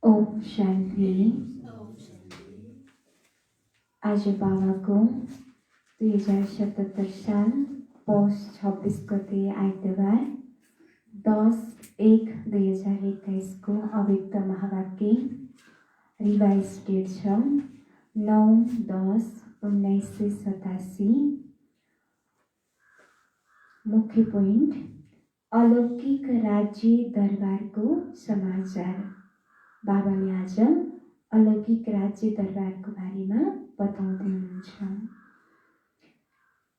ओम शान्ति। आज बाबाको 2077 साल पौष 26 गते आइतबार 10-1-2021 को अव्यक्त महावाक्य रिवाइज डेट छ 9-10-1987। मुख्य पोइन्ट अलौकिक राज्य दरबारको समाचार। बाबाले आज अलौकिक राज्य दरबारको बारेमा बताउँदै हुनुहुन्छ।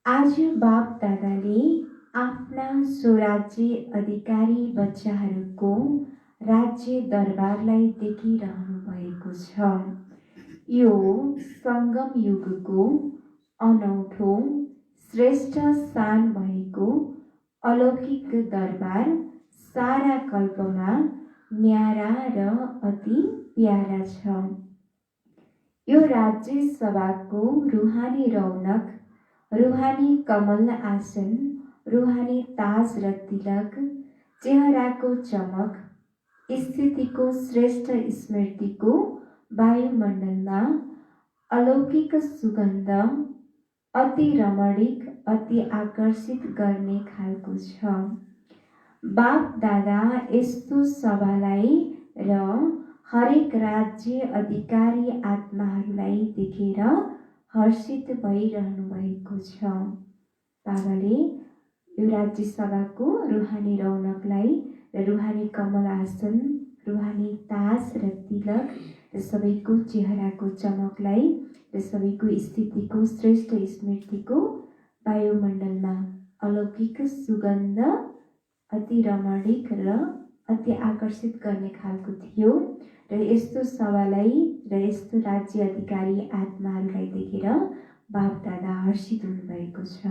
आज बाप दादाले आफ्ना स्वराज्य अधिकारी बच्चाहरूको राज्य दरबारलाई देखिरहनु भएको छ। यो सङ्गम युगको अनौठो श्रेष्ठ शान भएको अलौकिक दरबार सारा कल्पमा न्यारा र अति प्यारा छ। यो राज्य सभाको रूहानी रौनक, रूहानी कमल आसन, रूहानी ताज र तिलक, चेहराको चमक, स्थितिको श्रेष्ठ स्मृतिको वायुमण्डलमा अलौकिक सुगन्ध अति रमणीक, अति आकर्षित गर्ने खालको छ। बाप दादा यस्तो सभालाई र हरेक राज्य अधिकारी आत्माहरूलाई देखेर हर्षित भइरहनु भएको छ। बाबाले यो राज्य सभाको रूहानी रौनकलाई र रूहानी कमल आसन, रूहानी ताज र तिलक र सबैको चेहराको चमकलाई र सबैको स्थितिको श्रेष्ठ स्मृतिको वायुमण्डलमा अलौकिक सुगन्ध अति रमणीक र अति आकर्षित गर्ने खालको थियो र यस्तो सभालाई र यस्तो राज्य अधिकारी आत्माहरूलाई देखेर बाप दादा हर्षित हुनुभएको छ।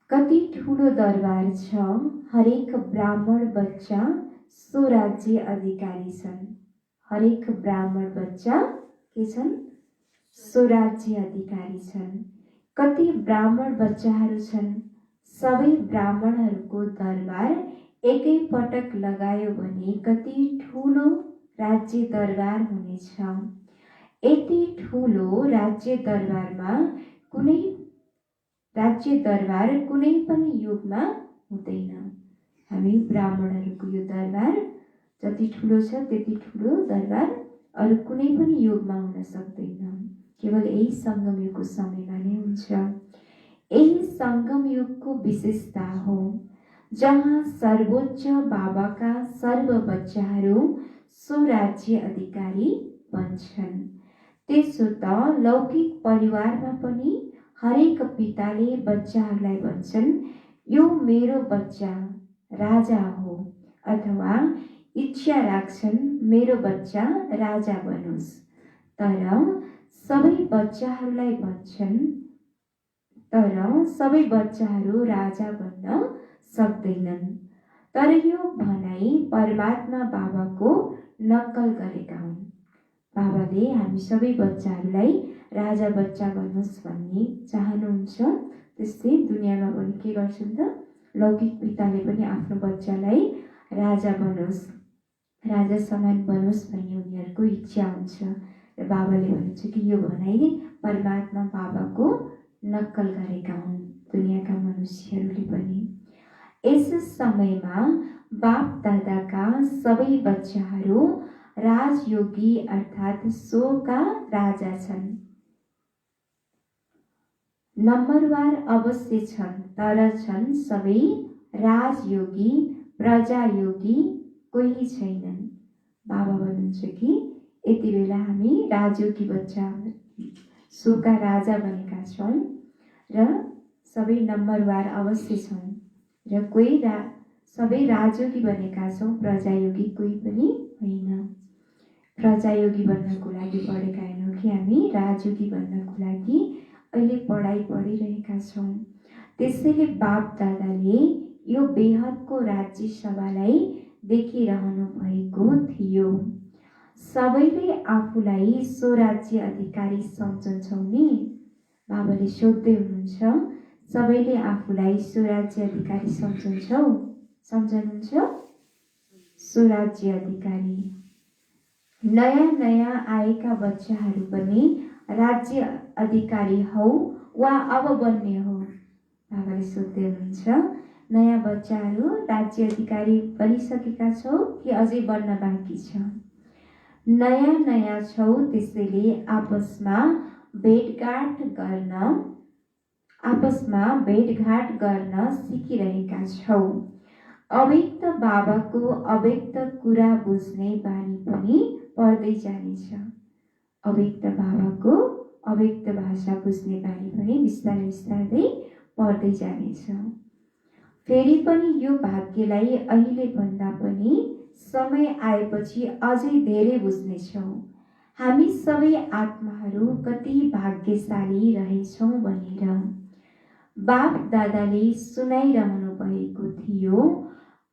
कति ठुलो दरबार छ। हरेक ब्राह्मण बच्चा सो राज्य अधिकारी छन्। हरेक ब्राह्मण बच्चा के छन्? सो राज्य अधिकारी छन्। कति ब्राह्मण बच्चाहरू छन्? सबै ब्राह्मणहरूको दरबार एकै पटक लगायो भने कति ठुलो राज्य दरबार हुनेछ। यति ठुलो राज्य दरबार कुनै पनि युगमा हुँदैन। हामी ब्राह्मणहरूको यो दरबार जति ठुलो छ त्यति ठुलो दरबार अरू कुनै पनि युगमा हुन सक्दैन। केवल यही सङ्गम युगको समयमा नै हुन्छ। यही सङ्गम युगको विशेषता हो जहाँ सर्वोच्च बाबाका सर्व बच्चाहरू स्वराज्य अधिकारी बन्छन्। त्यसो त लौकिक परिवारमा पनि हरेक पिताले बच्चाहरूलाई भन्छन् यो मेरो बच्चा राजा हो, अथवा इच्छा राख्छन् मेरो बच्चा राजा बनोस्। तर सबै बच्चाहरू राजा बन्न सक्दैनन्। तर यो भनाइ परमात्मा बाबाको नक्कल गरेका हुन्। बाबाले हामी सबै बच्चाहरूलाई राजा बच्चा बनोस् भन्ने चाहनुहुन्छ। त्यस्तै दुनियाँमा पनि के गर्छन् त? लौकिक पिताले पनि आफ्नो बच्चालाई राजा बनोस्, राजा समान बनोस् भन्ने उनीहरूको इच्छा हुन्छ। र बाबाले भन्नुहुन्छ कि यो भनाइ परमात्मा बाबाको नक्कल गरेका हुन् दुनियाँका मनुष्यहरूले पनि। यस समयमा बाप दादाका सबै बच्चाहरू राजयोगी अर्थात् सोका राजा छन्। नम्बरवार अवश्य छन्, तर छन् सबै राजयोगी, प्रजायोगी कोही छैनन्। बाबा भन्नुहुन्छ कि यति बेला हामी राजयोगी बच्चा सोका राजा बनेका छौँ र सबै नम्बरवार अवश्य छौँ र सबै राजयोगी बनेका छौँ, प्रजायोगी कोही पनि होइन। प्रजायोगी बन्नको लागि पढेका होइनौँ कि हामी राजयोगी बन्नको लागि अहिले पढाइ पढिरहेका छौँ। त्यसैले बाप दादाले यो बेहदको राज्य सभालाई देखिरहनु भएको थियो। सबैले आफूलाई स्वराज्य अधिकारी सम्झन्छौ नि? बाबाले सोध्दै हुनुहुन्छ, सबैले आफूलाई स्वराज्य अधिकारी सम्झनुहुन्छ? स्वराज्य अधिकारी नयाँ नयाँ आएका बच्चाहरू पनि राज्य अधिकारी हौ वा अब बन्ने हो? बाबाले सोध्दै हुनुहुन्छ, नयाँ बच्चाहरू राज्य अधिकारी बनिसकेका छौ कि अझै बन्न बाँकी छ? नयाँ नयाँ छौ, त्यसैले भेटघाट गर्न सिकिरहेका छौ। अव्यक्त बाबाको अव्यक्त कुरा बुझ्ने बानी पनि पर्दै जानेछ। अव्यक्त बाबाको अव्यक्त भाषा बुझ्ने बानी पनि बिस्तारै बिस्तारै पर्दै जानेछ। फेरि पनि यो भाग्यलाई अहिले भन्दा पनि समय आएपछि अझै धेरै बुझ्नेछौँ। हामी सबै आत्माहरू कति भाग्यशाली रहेछौँ भनेर। बाप दादाले सुनाइरहनु भएको थियो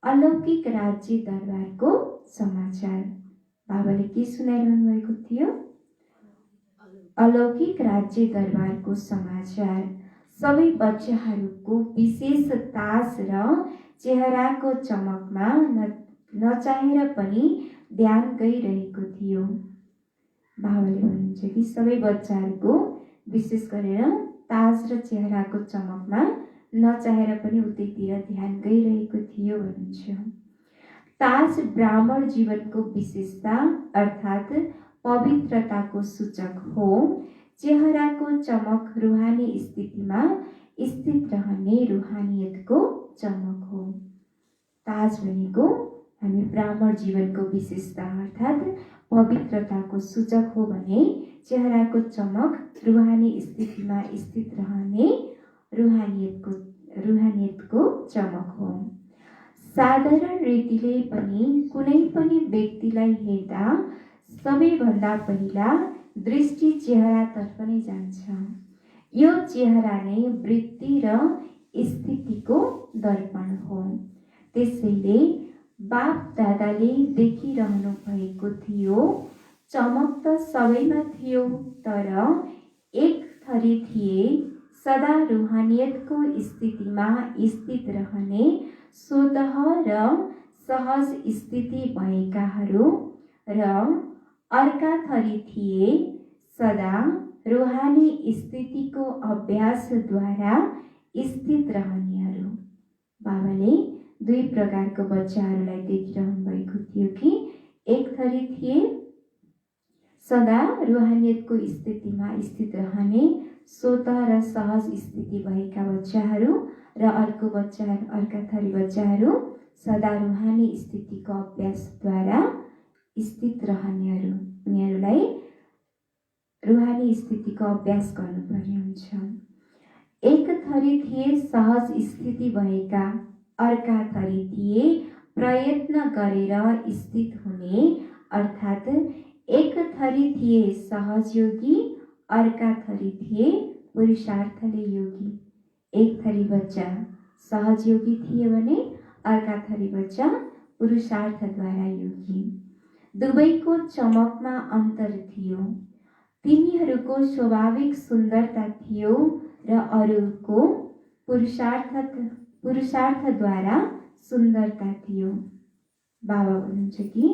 अलौकिक राज्य दरबारको समाचार। बाबाले के सुनाइरहनु भएको थियो? अलौकिक राज्य दरबारको समाचार। सबै बच्चाहरूको विशेष तास र चेहराको चमकमा नचाहेर पनि ध्यान गइरहेको थियो। बाबाले भन्नुहुन्छ कि सबै बच्चाहरूको विशेष गरेर ताज र चेहराको चमकमा नचाहेर पनि उतैतिर ध्यान गइरहेको थियो भन्नुहुन्छ। ताज ब्राह्मण जीवनको विशेषता अर्थात् पवित्रताको सूचक हो। चेहराको चमक रूहानी स्थितिमा स्थित रहने रूहानियतको चमक हो। ताज भनेको हामी ब्राह्मण जीवनको विशेषता अर्थात् पवित्रताको सूचक हो भने चेहराको चमक रूहानी स्थितिमा स्थित रहने रूहानियतको चमक हो। साधारण रीतिले पनि कुनै पनि व्यक्तिलाई हेर्दा सबैभन्दा पहिला दृष्टि चेहरातर्फ नै जान्छ। यो चेहरा नै वृत्ति र स्थितिको दर्पण हो। त्यसैले बाप दादाले देखिरहनु भएको थियो। चमक त सबैमा थियो, तर एक थरी थिए सदा रूहानियतको स्थितिमा स्थित रहने स्वतः र सहज स्थिति भएकाहरू र अर्का थरी थिए सदा रूहानी स्थितिको अभ्यासद्वारा स्थित रहनेहरू। बाबाले दुई प्रकारको बच्चाहरूलाई देखिरहनु भएको थियो कि एक थरी थिए सदा रूहानियतको स्थितिमा स्थित रहने स्वतः र सहज स्थिति भएका बच्चाहरू र अर्का थरी बच्चाहरू सदा रूहानी स्थितिको अभ्यासद्वारा स्थित रहनेहरू। उनीहरूलाई रूहानी स्थितिको अभ्यास गर्नुपर्ने हुन्छ। एक थरी थिए सहज स्थिति भएका, अर्का थरी थिए प्रयत्न गरेर स्थित हुने अर्थात् एक थरी थिए सहज योगी, अर्का थरी थिए पुरुषार्थले योगी। एक थरी बच्चा सहज योगी थिए भने अर्का थरी बच्चा पुरुषार्थद्वारा योगी। दुवैको चमकमा अन्तर थियो। तिनीहरूको स्वाभाविक सुन्दरता थियो र अरूको पुरुषार्थद्वारा सुन्दरता थियो। बाबा भन्नुहुन्छ कि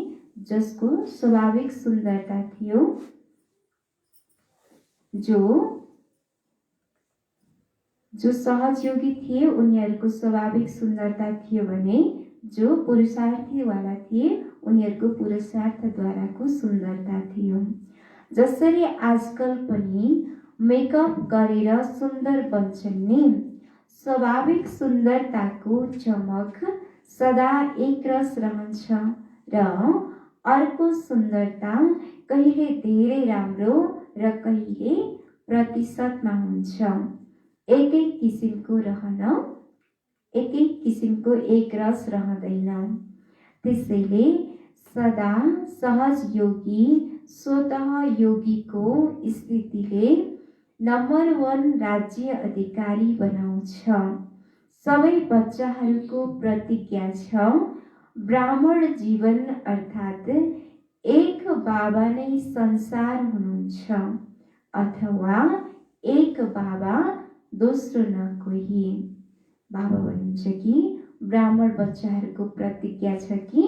जसको स्वाभाविक सुन्दरता थियो, जो सहज योगी थिए उनीहरूको स्वाभाविक सुन्दरता थियो भने जो पुरुषार्थीवाला थिए उनीहरूको पुरुषार्थद्वाराको सुन्दरता थियो। जसरी आजकल पनि मेकअप गरेर सुन्दर बन्छन् नि, स्वाभाविक सुन्दरताको चमक सदा एकरस रहन्छ र अर्को सुन्दरता कहिले धेरै राम्रो र कहिले प्रतिशतमा हुन्छ। एकै किसिमको एक रस रहँदैन। त्यसैले सदा सहज योगी स्वतः योगीको स्थितिले नम्बर 1 राज्य अधिकारी बनाउँछ। सबै बच्चाहरूको प्रतिज्ञा छ ब्राह्मण जीवन अर्थात् एक बाबा नै संसार हुनुहुन्छ अथवा एक बाबा दोस्रो न कोही। बाबा भन्नुहुन्छ कि ब्राह्मण बच्चाहरूको प्रतिज्ञा छ कि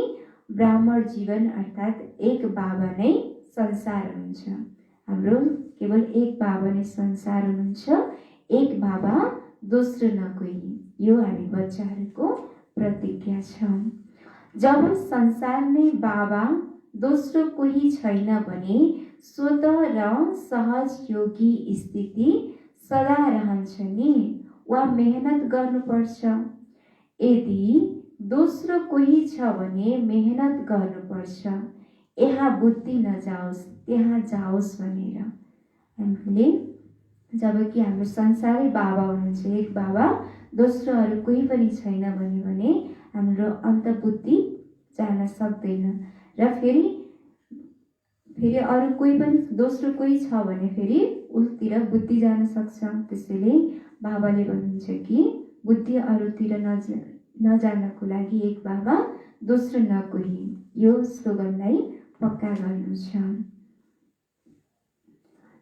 ब्राह्मण जीवन अर्थात् एक बाबा नै संसार हुनुहुन्छ। हाम्रो केवल एक बाबा नै संसार हुनुहुन्छ, एक बाबा दोस्रो न कोही। यो हामी बच्चाहरूको प्रतिज्ञा छ। जब संसार नै बाबा दोस्रो कोही छैन भने स्वत र सहज योगी स्थिति सदा रहन्छ नि, वा मेहनत गर्नुपर्छ? यदि दोस्रो कोही छ भने मेहनत गर्नुपर्छ, यहाँ बुद्धि नजाओस् त्यहाँ जाओस् भनेर। हामीले जबकि हाम्रो संसारै बाबा हुनुहुन्छ, एक बाबा, दोस्रो अरू कोही पनि छैन भने हाम्रो अन्तर्बुद्धि जान सक्दैन। र फेरि अरू कोही पनि दोस्रो कोही छ भने फेरि उसतिर बुद्धि जान सक्छ। त्यसैले बाबाले भन्नुहुन्छ कि बुद्धि अरूतिर नजानको लागि एक बाबा दोस्रो न कोही। यो स्लोगनलाई पक्का गर्नु छ।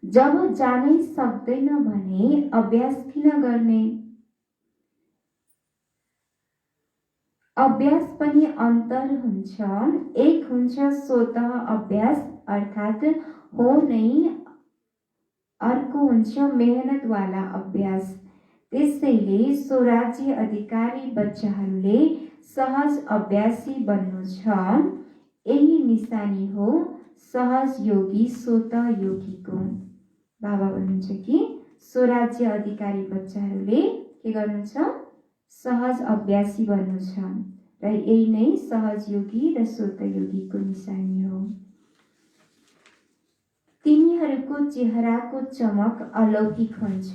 जब जानै सक्दैन भने अभ्यास किन गर्ने? अभ्यास पनि अन्तर हुन्छ। एक हुन्छ स्वतः अभ्यास अर्थात् हो नै, अर्को हुन्छ मेहनतवाला अभ्यास। त्यसैले स्वराज्य अधिकारी बच्चाहरूले सहज अभ्यासी बन्नु छ। यही निशानी हो सहज योगी स्वतः योगीको। बाबा भन्नुहुन्छ कि स्वराज्य अधिकारी बच्चाहरूले के गर्नुहुन्छ? सहज अभ्यासी बन्नु छ, र यही नै सहज योगी र स्वतः योगीको निशानी हो। तिनीहरूको चेहराको चमक अलौकिक हुन्छ,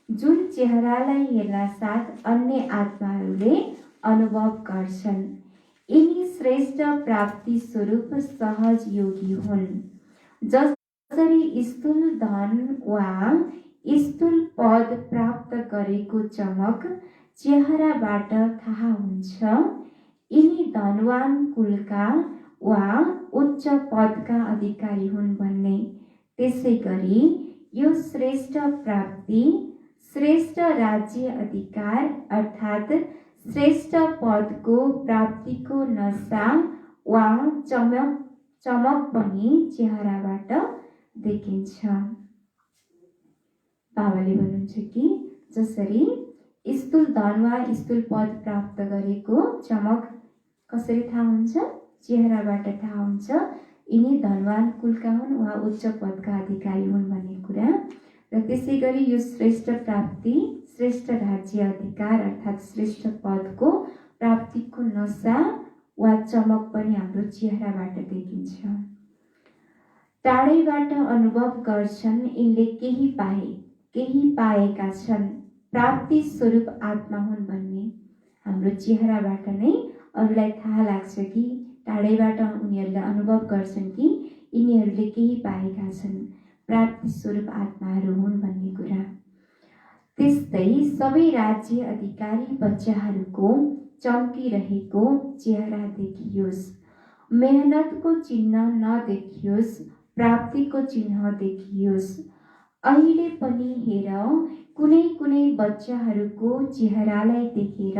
जुन चेहरालाई हेर्न साथ अन्य आत्माहरूले अनुभव गर्छन्। यिनी श्रेष्ठ प्राप्ति स्वरूप सहज योगी हुन्। जसरी स्थूल धन वा स्थूल पद प्राप्त गरेको चमक चेहराबाट थाहा हुन्छ, यिनी धनवान कुलका वा उच्च पदका अधिकारी हुन् भन्ने। त्यसै गरी यो श्रेष्ठ प्राप्ति, श्रेष्ठ राज्य अधिकार अर्थात् श्रेष्ठ पदको प्राप्तिको नशा वा चमक पनि चेहराबाट देखिन्छ। बाबाले भन्नुहुन्छ कि जसरी स्थूल धन वा स्थूल पद प्राप्त गरेको चमक कसरी थाहा हुन्छ? चेहराबाट थाहा हुन्छ। यिनी धनवान कुलका हुन् वा उच्च पदका अधिकारी हुन् भन्ने कुरा। र त्यसै गरी यो श्रेष्ठ प्राप्ति, श्रेष्ठ राज्य अधिकार अर्थात् श्रेष्ठ पदको प्राप्तिको नशा वा चमक पनि हाम्रो चेहराबाट देखिन्छ। टाढैबाट अनुभव गर्छन्, यिनले केही पाएका छन्, प्राप्ति स्वरूप आत्मा हुन् भन्ने। हाम्रो चेहराबाट नै अरूलाई थाहा लाग्छ कि टाढैबाट उनीहरूले अनुभव गर्छन् कि यिनीहरूले केही पाएका छन्, प्राप्ति स्वरूप आत्माहरू हुन् भन्ने कुरा। त्यस्तै सबै राज्य अधिकारी बच्चाहरूको चम्किरहेको चेहरा देखियोस्, मेहनतको चिन्ह नदेखियोस्, प्राप्तिको चिन्ह देखियोस्। अहिले पनि हेर, कुनै कुनै बच्चाहरूको चेहरालाई देखेर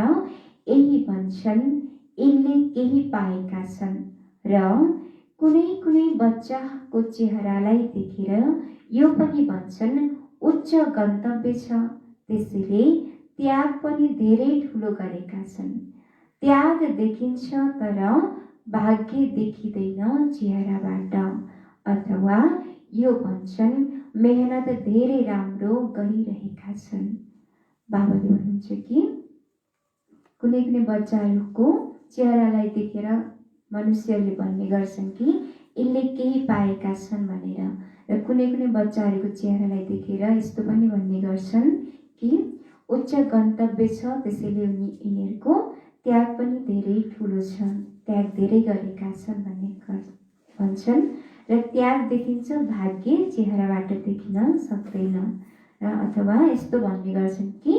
यही भन्छन् यिनले केही पाएका छन्, र कुनै कुनै बच्चाको चेहरालाई देखेर यो पनि भन्छन् उच्च गन्तव्य छ, त्यसैले त्याग पनि धेरै ठुलो गरेका छन्। त्याग देखिन्छ तर भाग्य देखिँदैन चेहराबाट। अथवा यो भन्छन् मेहनत धेरै राम्रो गरिरहेका छन्। बाबाले भन्नुहुन्छ कि कुनै कुनै बच्चाहरूको चेहरालाई देखेर मनुष्यहरूले भन्ने गर्छन् कि यिनले केही पाएका छन् भनेर, र कुनै कुनै बच्चाहरूको चेहरालाई देखेर यस्तो पनि भन्ने गर्छन् कि उच्च गन्तव्य छ, त्यसैले यिनीहरूको त्याग पनि धेरै ठुलो छ, त्याग धेरै गरेका छन् भन्ने भन्छन्। र त्याग देखिन्छ, भाग्य चेहराबाट देखिन सक्दैन। र अथवा यस्तो भन्ने गर्छन् कि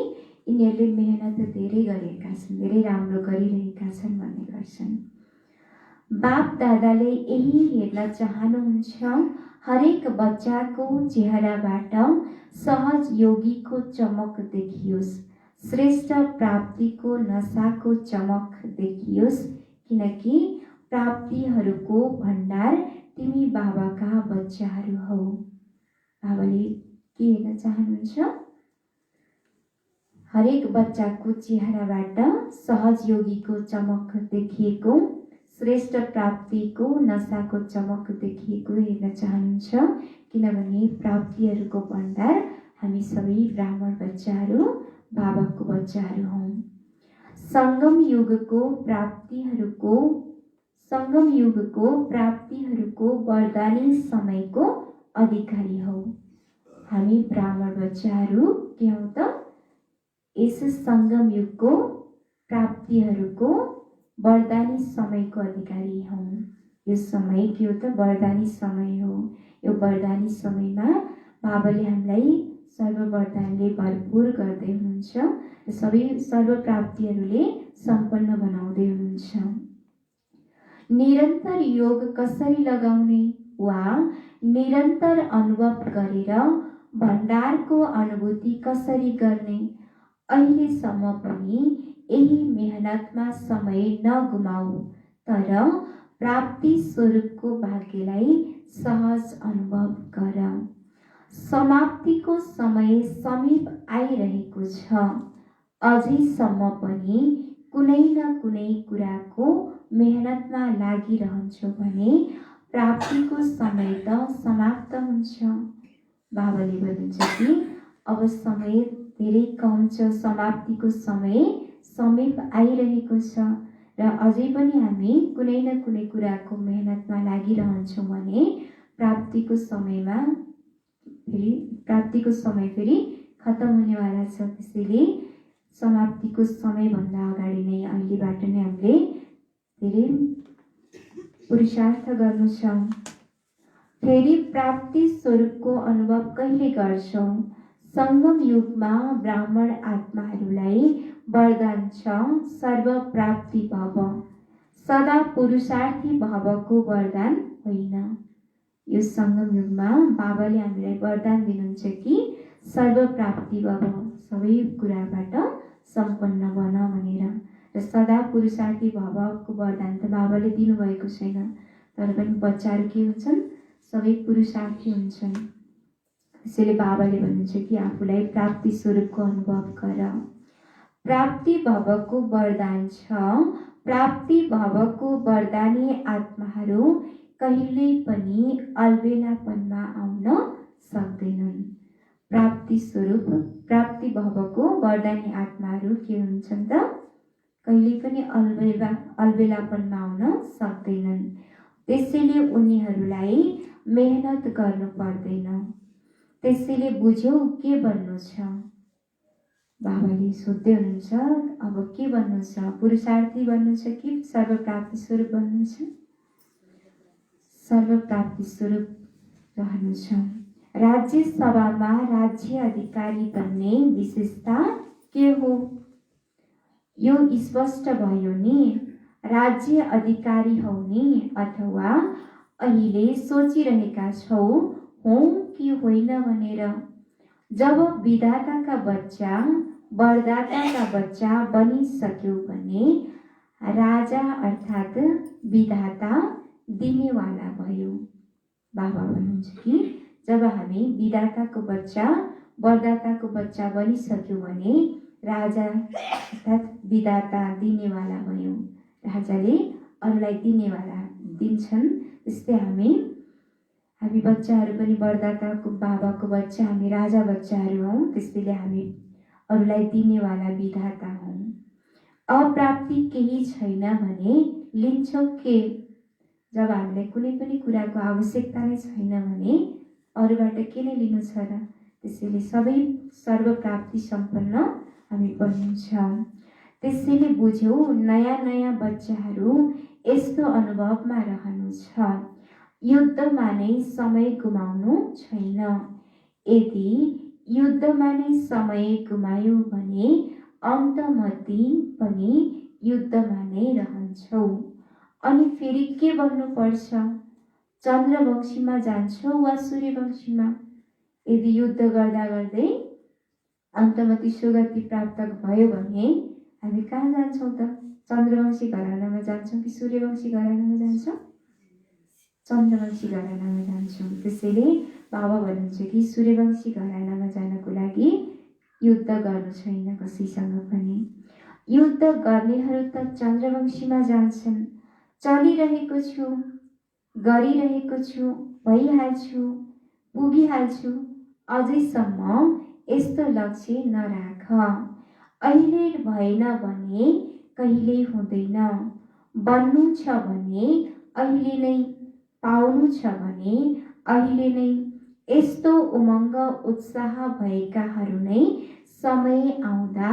यिनीहरूले मेहनत धेरै गरेका छन्, धेरै राम्रो गरिरहेका छन् भन्ने गर्छन्। बाप दादाले यही हेर्न चाहनुहुन्छ, हरेक बच्चाको चेहराबाट सहज योगीको चमक देखियोस्, श्रेष्ठ प्राप्तिको नशाको चमक देखियोस्, किनकि प्राप्तिहरूको भण्डार तिमी बाबाका बच्चाहरू हौ। बाबाले के हेर्न चाहनुहुन्छ? हरेक बच्चाको चेहराबाट सहज योगीको चमक देखिएको, श्रेष्ठ प्राप्तिको नशाको चमक देखिएको हेर्न चाहनुहुन्छ। किनभने प्राप्तिहरूको भण्डार हामी सबै ब्राह्मण बच्चाहरू बाबाको बच्चाहरू हौँ। सङ्गम युगको प्राप्तिहरूको वरदानी समयको अधिकारी हौ। हामी ब्राह्मण बच्चाहरू के हौँ त? यस सङ्गम युगको प्राप्तिहरूको वरदानी समयको अधिकारी हौँ। यो समय के हो त? वरदानी समय हो। यो वरदानी समयमा बाबाले हामीलाई सर्व वरदानले भरपुर गर्दै हुनुहुन्छ र सबै सर्व प्राप्तिहरूले सम्पन्न बनाउँदै हुनुहुन्छ। निरन्तर योग कसरी लगाउने वा निरन्तर अनुभव गरेर भण्डारको अनुभूति कसरी गर्ने? अहिलेसम्म पनि यही मेहनतमा समय नगुमाऊ, तर प्राप्ति स्वरूपको भाग्यलाई सहज अनुभव गर। समाप्तिको समय समीप आइरहेको छ। अझैसम्म पनि कुनै न कुनै कुराको मेहनतमा लागिरहन्छौ भने प्राप्तिको समय त समाप्त हुन्छ। बाबाले भन्नुहुन्छ कि अब समय धेरै कम छ, समाप्तिको समय समीप आइरहेको छ र अझै पनि हामी कुनै न कुनै कुराको मेहनतमा लागिरहन्छौँ भने प्राप्तिको समय फेरि खत्तम हुनेवाला छ। त्यसैले समाप्तिको समयभन्दा अगाडि नै अहिलेबाट नै हामीले धेरै पुरुषार्थ गर्नु छ। फेरि प्राप्ति स्वरूपको अनुभव कहिले गर्छौ? सङ्गम युगमा ब्राह्मण आत्माहरूलाई वरदान छ, सर्व प्राप्ति भव। सदा पुरुषार्थी भवको वरदान होइन। यो सङ्गम युगमा बाबाले हामीलाई वरदान दिनुहुन्छ कि सर्व प्राप्ति भव, सबै कुराबाट सम्पन्न बन भनेर। र सदा पुरुषार्थी भवको वरदान त बाबाले दिनुभएको छैन, तर पनि बच्चाहरू के हुन्छन्? सबै पुरुषार्थी हुन्छन्। त्यसैले बाबाले भन्नुहुन्छ कि आफूलाई प्राप्ति स्वरूपको अनुभव गर। प्राप्ति भवको वरदान छ। प्राप्ति भवको वरदानी आत्माहरू कहिल्यै पनि अलबेलापनमा आउन सक्दैनन्। प्राप्ति भवको वरदानी आत्माहरू के हुन्छन् त? कहिल्यै पनि अलबेलापनमा आउन सक्दैनन्। त्यसैले उनीहरूलाई मेहनत गर्नु पर्दैन। त्यसैले बुझ्यौ के भन्नु छ? बाबाले सोध्दै हुनुहुन्छ, अब के भन्नु छ? पुरुषार्थी भन्नु छ कि सर्वप्राप्ति स्वरूप भन्नु छ? सर्वप्राप्ति स्वरूप रहनु छ। राज्य सभामा राज्य अधिकारी बन्ने विशेषता के हो? यो स्पष्ट भयो नि। राज्य अधिकारी हौ नि, अथवा अहिले सोचिरहेका छौ हौ कि होइन भनेर। जब विधाताका बच्चा वरदाताका बच्चा बनिसक्यौ भने राजा अर्थात् विधाता दिनेवाला भयो। बाबा भन्नुहुन्छ कि जब हामी विधाताको बच्चा वरदाताको बच्चा बनिसक्यौ भने राजा अर्थात् विधाता दिनेवाला भयो। राजाले अरूलाई दिन्छन्। त्यस्तै हामी बच्चाहरू पनि वरदाताको बाबाको बच्चा, हामी राजा बच्चाहरू हौँ। त्यसैले हामी अरूलाई दिनेवाला विधाता हौँ। अप्राप्ति केही छैन भने लिन्छौ के? जब हामीलाई कुनै पनि कुराको आवश्यकता नै छैन भने अरूबाट के नै लिनु छ र? त्यसैले सबै सर्वप्राप्ति सम्पन्न हामी बन्नुहुन्छ। त्यसैले बुझ्यौ, नयाँ नयाँ बच्चाहरू यस्तो अनुभवमा रहनु छ, युद्धमा नै समय गुमाउनु छैन। यदि युद्धमा नै समय गुमायौ भने अन्तमती पनि युद्धमा नै रहन्छौ। अनि फेरि के बन्नुपर्छ? चन्द्रवंशीमा जान्छौ वा सूर्यवंशीमा? यदि युद्ध गर्दा गर्दै अन्तमती सुगति प्राप्त भयो भने हामी कहाँ जान्छौँ त? चन्द्रवंशी घरानामा जान्छौँ कि सूर्यवंशी घरानामा जान्छौँ? चन्द्रवंशी घरानामा जान्छौँ। त्यसैले बाबा भन्नुहुन्छ कि सूर्यवंशी घरानामा जानको लागि युद्ध गर्नु छैन कसैसँग पनि। युद्ध गर्नेहरू त चन्द्रवंशीमा जान्छन्। चलिरहेको छु, गरिरहेको छु, भइहाल्छु, पुगिहाल्छु, अझैसम्म यस्तो लक्ष्य नराख। अहिले भएन भने कहिल्यै हुँदैन। बन्नु छ भने अहिले नै, पाउनु छ भने अहिले नै। यस्तो उमङ्ग उत्साह भएकाहरू नै समय आउँदा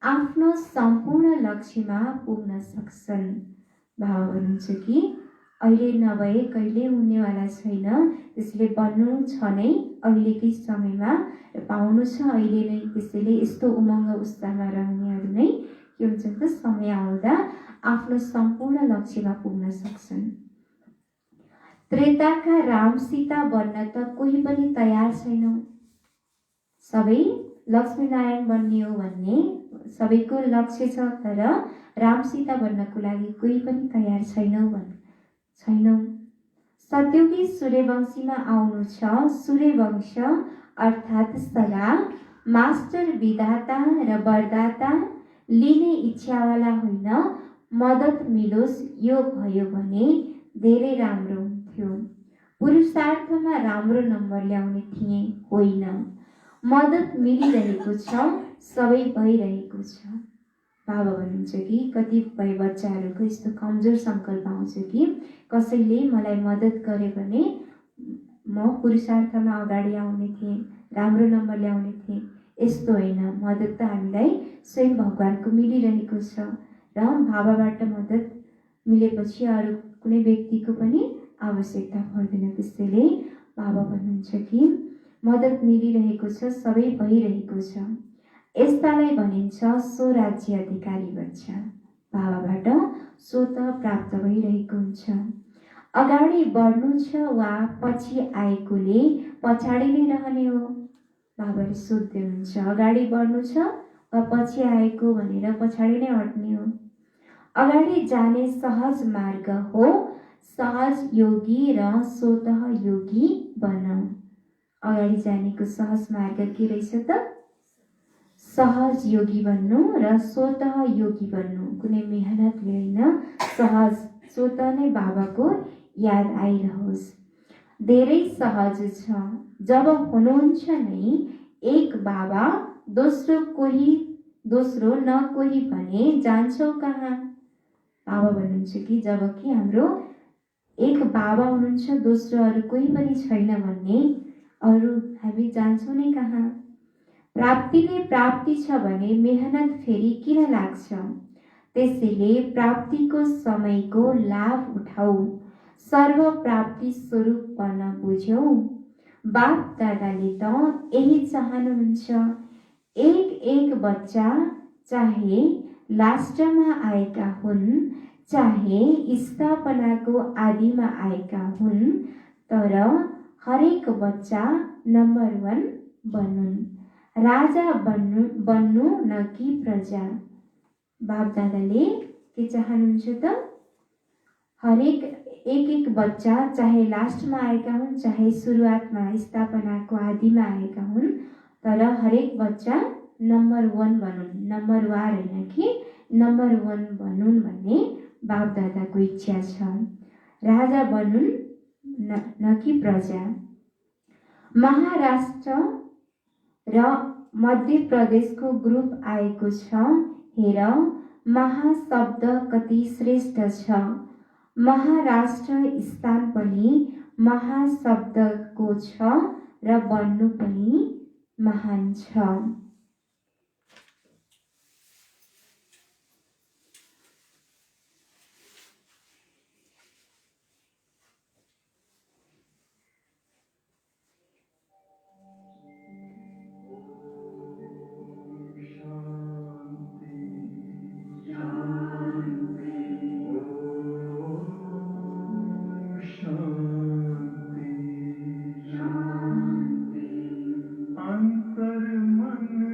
आफ्नो सम्पूर्ण लक्ष्यमा पुग्न सक्छन्। बाबा भन्नुहुन्छ कि अहिले नभए कहिले हुनेवाला छैन। त्यसले बन्नु छ नै अहिलेकै समयमा, पाउनु छ अहिले नै। त्यसैले यस्तो उमङ्ग उत्साहमा रहनेहरू नै के हुन्छन् त समय आउँदा आफ्नो सम्पूर्ण लक्ष्यमा पुग्न सक्छन्। त्रेताका राम सीता बन्न त कोही पनि तयार छैनौँ। सबै लक्ष्मीनारायण बन्ने हो भन्ने सबैको लक्ष्य छ, तर राम सीता बन्नको लागि कोही पनि तयार छैनौँ। सत्यौकी सूर्यवंशीमा आउनु छ। सूर्यवंश अर्थात् सदा मास्टर, विधाता र वरदाता लिने इच्छावाला होइन। मद्दत मिलोस् यो भयो भने धेरै राम्रो हुन्थ्यो। पुरुषार्थमा राम्रो नम्बर ल्याउने थिएँ, होइन। मद्दत मिलिरहेको छ, सबै भइरहेको छ। बाबा भन्नुहुन्छ कि कतिपय बच्चाहरूको यस्तो कमजोर सङ्कल्प आउँछ कि कसैले मलाई मद्दत गर्यो भने म पुरुषार्थमा अगाडि आउने थिएँ, राम्रो नम्बर ल्याउने थिएँ। यस्तो होइन। मद्दत त हामीलाई स्वयं भगवानको मिलिरहेको छ र बाबाबाट मद्दत मिलेपछि अरू कुनै व्यक्तिको पनि आवश्यकता पर्दैन। त्यसैले बाबा भन्नुहुन्छ कि मद्दत मिलिरहेको छ, सबै भइरहेको छ। यस्तालाई भनिन्छ स्वराज्य अधिकारी बच्चा। बाबाबाट स्वत प्राप्त भइरहेको हुन्छ। अगाडि बढ्नु छ वा पछि आएकोले पछाडि नै रहने हो? बाबाले सोध्दै हुनुहुन्छ। अगाडि बढ्नु छ वा पछि आएको भनेर पछाडि नै हट्ने हो? अगाडि जाने सहज मार्ग हो सहज योगी र स्वतः योगी बन। अगाडि जानेको सहज मार्ग के रहेछ त? सहज योगी बन्नु र स्वतः योगी बन्नु। कुनै मेहनतले होइन, सहज, स्वतः नै बाबाको याद आइरहोस्। धेरै सहज छ। जब हुनुहुन्छ नै एक बाबा, दोस्रो न कोही भने जान्छौ कहाँ? बाबा भन्नुहुन्छ कि जब कि हाम्रो एक बाबा हुनुहुन्छ, दोस्रो अरू कोही पनि छैन भने अरू हामी जान्छौँ नै कहाँ? प्राप्ति नै प्राप्ति छ भने मेहनत फेरि किन लाग्छ? त्यसैले प्राप्तिको समयको लाभ उठाऊ। सर्व प्राप्ति स्वरूप बन्न बुझ्यौ। बाप दादाले त यही चाहनुहुन्छ। एक बच्चा चाहे लास्टमा आएका हुन्, चाहे स्थापनाको आदिमा आएका हुन्, तर हरेक बच्चा नम्बर 1 बनुन्। राजा बन्नु न कि प्रजा। बाप दादाले के चाहनुहुन्छ त? हरेक एक बच्चा चाहे लास्टमा आएका हुन्, चाहे सुरुवातमा स्थापनाको आदिमा आएका हुन्, तर हरेक बच्चा नम्बर 1 बनुन्। नम्बर वार होइन कि नम्बर 1 बनुन् भन्ने बाप दादाको इच्छा छ। राजा बनुन् न कि प्रजा। महाराष्ट्र र मध्य प्रदेशको ग्रुप आएको छ। हेर महाशब्द कति श्रेष्ठ छ। महाराष्ट्र स्थान पनि महाशब्दको छ र बन्नु पनि महान छ। अंतर मन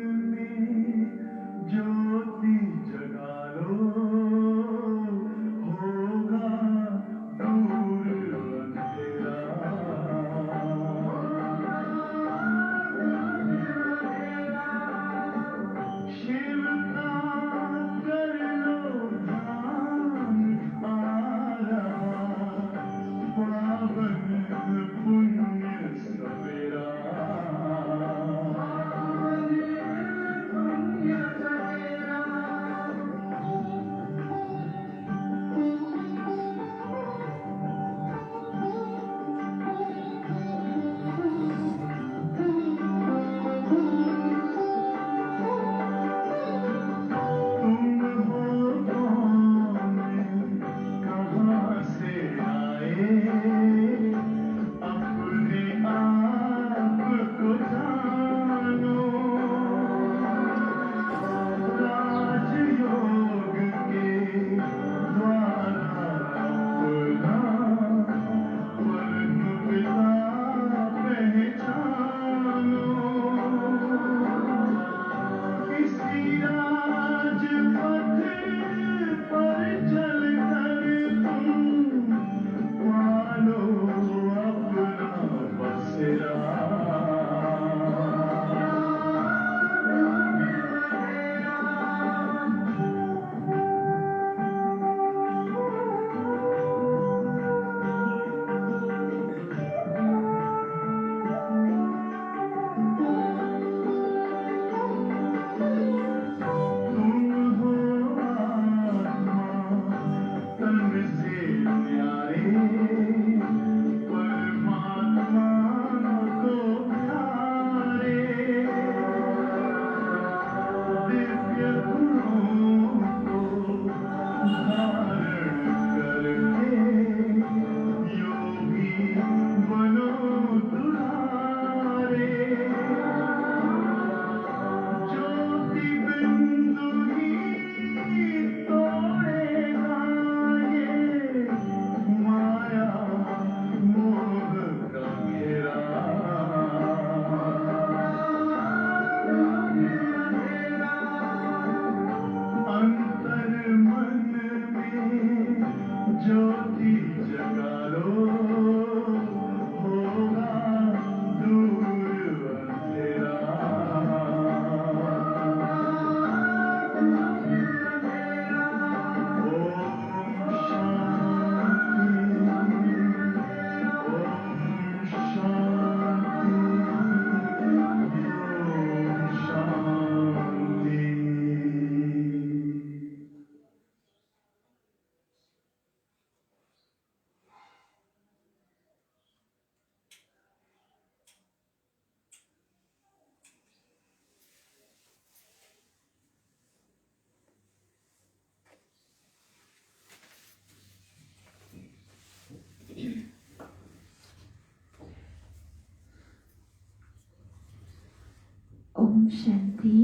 ओम शान्ति।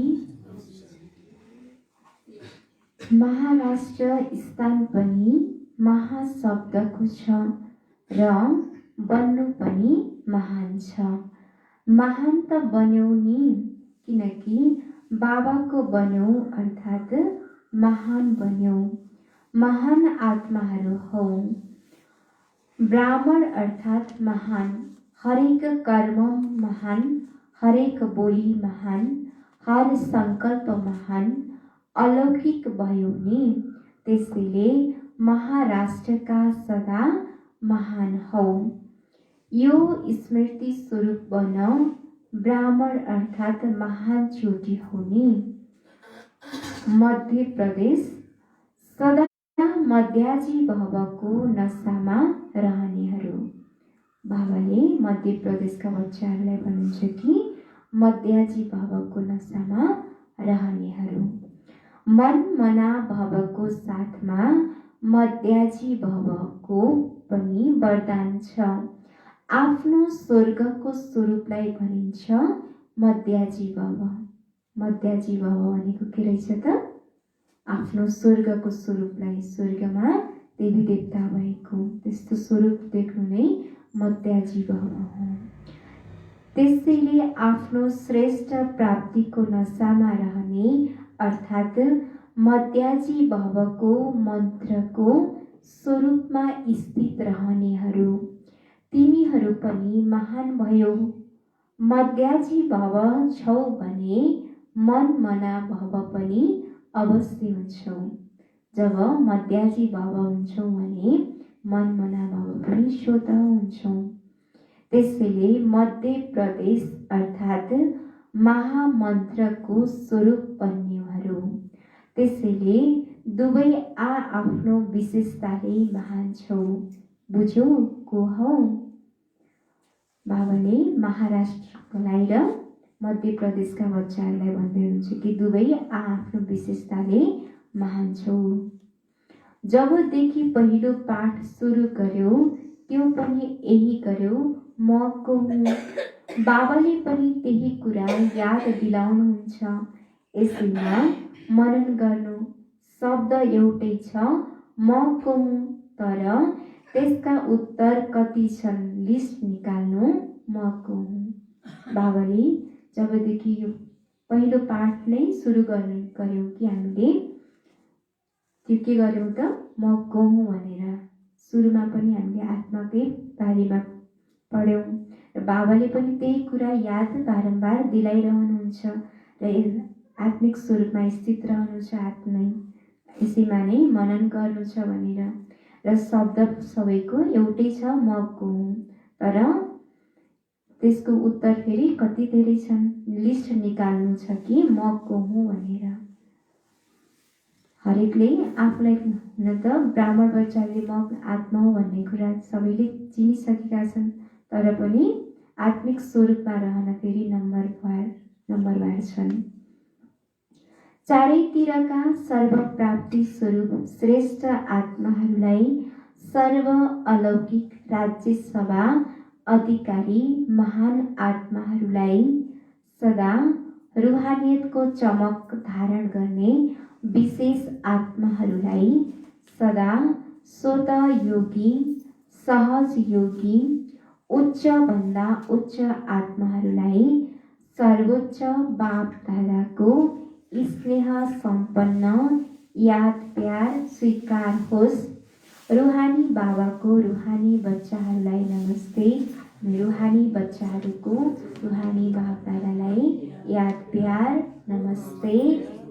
महाराष्ट्र स्थान पनि महाशब्दको छ र बन्नु पनि महान छ। महान त बन्यौ नि, किनकि बाबाको बन्यौ अर्थात् महान बन्यौ। महान आत्माहरू हौ। ब्राह्मण अर्थात् महान। हरेक कर्म महान, हरेक बोली महान, हर संकल्प महान, अलौकिक भयो नि। त्यसैले महाराष्ट्रका सदा महान हौ। यो स्मृति स्वरूप बन। ब्राह्मण अर्थात् महान ज्योति हो नि। मध्य प्रदेश सदा मध्याजी भवको नसामा रहनेहरू। बाबाले मध्य प्रदेशका बच्चाहरूलाई भन्नुहुन्छ कि मध्याजी भवको नसामा रहनेहरू। मन मना भवको साथमा मध्याजी भवको पनि वरदान छ। आफ्नो स्वर्गको स्वरूपलाई भनिन्छ मध्याजी भव। मध्याजी भव भनेको के रहेछ त? आफ्नो स्वर्गको स्वरूपलाई, स्वर्गमा देवी देवता भएको त्यस्तो स्वरूप देख्नु नै मध्याजी भव हो। त्यसैले आफ्नो श्रेष्ठ प्राप्तिको नसामा रहने अर्थात् मध्याजी भवको मन्त्रको स्वरूपमा स्थित रहनेहरू। तिमीहरू पनि महान भयौ। मध्याजी भव छौ भने मन मना भव पनि अवश्य हुन्छौ। जब मध्याजी भव हुन्छौ भने मन मना भव पनि स्वतः हुन्छौ। त्यसैले मध्य प्रदेश अर्थात् महामन्त्रको स्वरूप बन्नेहरू। त्यसैले दुवै आफ्नो विशेषताले महान छौ। बुझ्यौ को हौ? बाबाले महाराष्ट्रलाई र मध्य प्रदेशका बच्चाहरूलाई भन्दै हुनुहुन्छ कि दुवै आफ्नो विशेषताले महान छौ। जबदेखि पहिलो पाठ सुरु गर्यो त्यो पनि यही गर्यो, म को हुँ। बाबाले पनि त्यही कुरा याद दिलाउनुहुन्छ। यसैमा मनन गर्नु। शब्द एउटै छ, म को हुँ, तर त्यसका उत्तर कति छन् लिस्ट निकाल्नु, म को हुँ। बाबाले जबदेखि यो पहिलो पाठ नै सुरु गर्यौँ कि हामीले त्यो के गर्यौँ त, म को हुँ भनेर। सुरुमा पनि हामीले आत्माकै बारेमा पढ्यौँ र बाबाले पनि त्यही कुरा याद बारम्बार दिलाइरहनुहुन्छ र आत्मिक स्वरूपमा स्थित रहनु छ आत्मै। यसैमा नै मनन गर्नु छ भनेर। र शब्द सबैको एउटै छ, म को हुँ, तर त्यसको उत्तर फेरि कति धेरै छन्, लिस्ट निकाल्नु छ कि म को हुँ भनेर। हरेकले आफूलाई हुन त ब्राह्मण बच्चाले म आत्मा हो भन्ने कुरा सबैले चिनिसकेका छन्, तर पनि आत्मिक स्वरूपमा रहन फेरि नम्बरवार छन्। चारैतिरका सर्वप्राप्ति स्वरूप श्रेष्ठ आत्माहरूलाई सर्व अलौकिक राज्य सभा अधिकारी महान आत्माहरूलाई सदा रुहानियतको चमक धारण गर्ने विशेष आत्माहरूलाई सदा स्वतः योगी, सहज योगी, उच्च भन्दा उच्च आत्माहरूलाई सर्वोच्च बाप दादाको स्नेह सम्पन्न याद प्यार स्वीकार होस्। रुहानी बाबाको रुहानी बच्चाहरूलाई नमस्ते। रुहानी बच्चाहरूको रुहानी बाप दादालाई याद प्यार नमस्ते।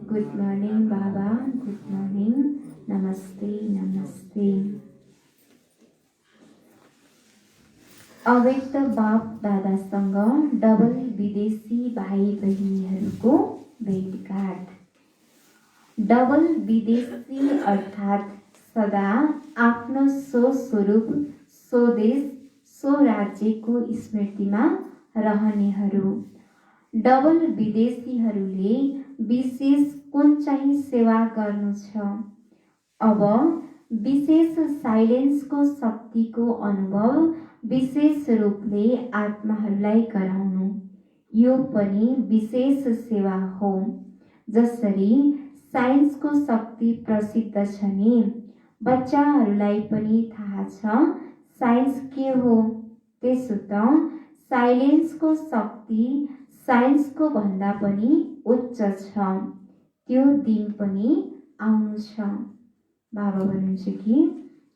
गुड मर्निङ बाबा, गुड मर्निङ, नमस्ते नमस्ते। अव्यक्त बाप दादासँग डबल विदेशी भाइ बहिनीहरूको भेटघाट। डबल विदेशी अर्थात् सदा आफ्नो स्वस्वरूप स्वदेश स्वराज्यको स्मृतिमा रहनेहरू। डबल विदेशीहरूले विशेष कुन चाहिँ सेवा गर्नु छ। अब विशेष साइलेन्सको शक्तिको अनुभव विशेष रूपले आत्माहरूलाई गराउनु, यो पनि विशेष सेवा हो। जसरी साइन्सको शक्ति प्रसिद्ध छ नि, बच्चाहरूलाई पनि थाहा छ साइन्स के हो। त्यसो त साइलेन्सको शक्ति साइन्सको भन्दा पनि उच्च छ। त्यो दिन पनि आउनु छ। बाबा भन्नुहुन्छ कि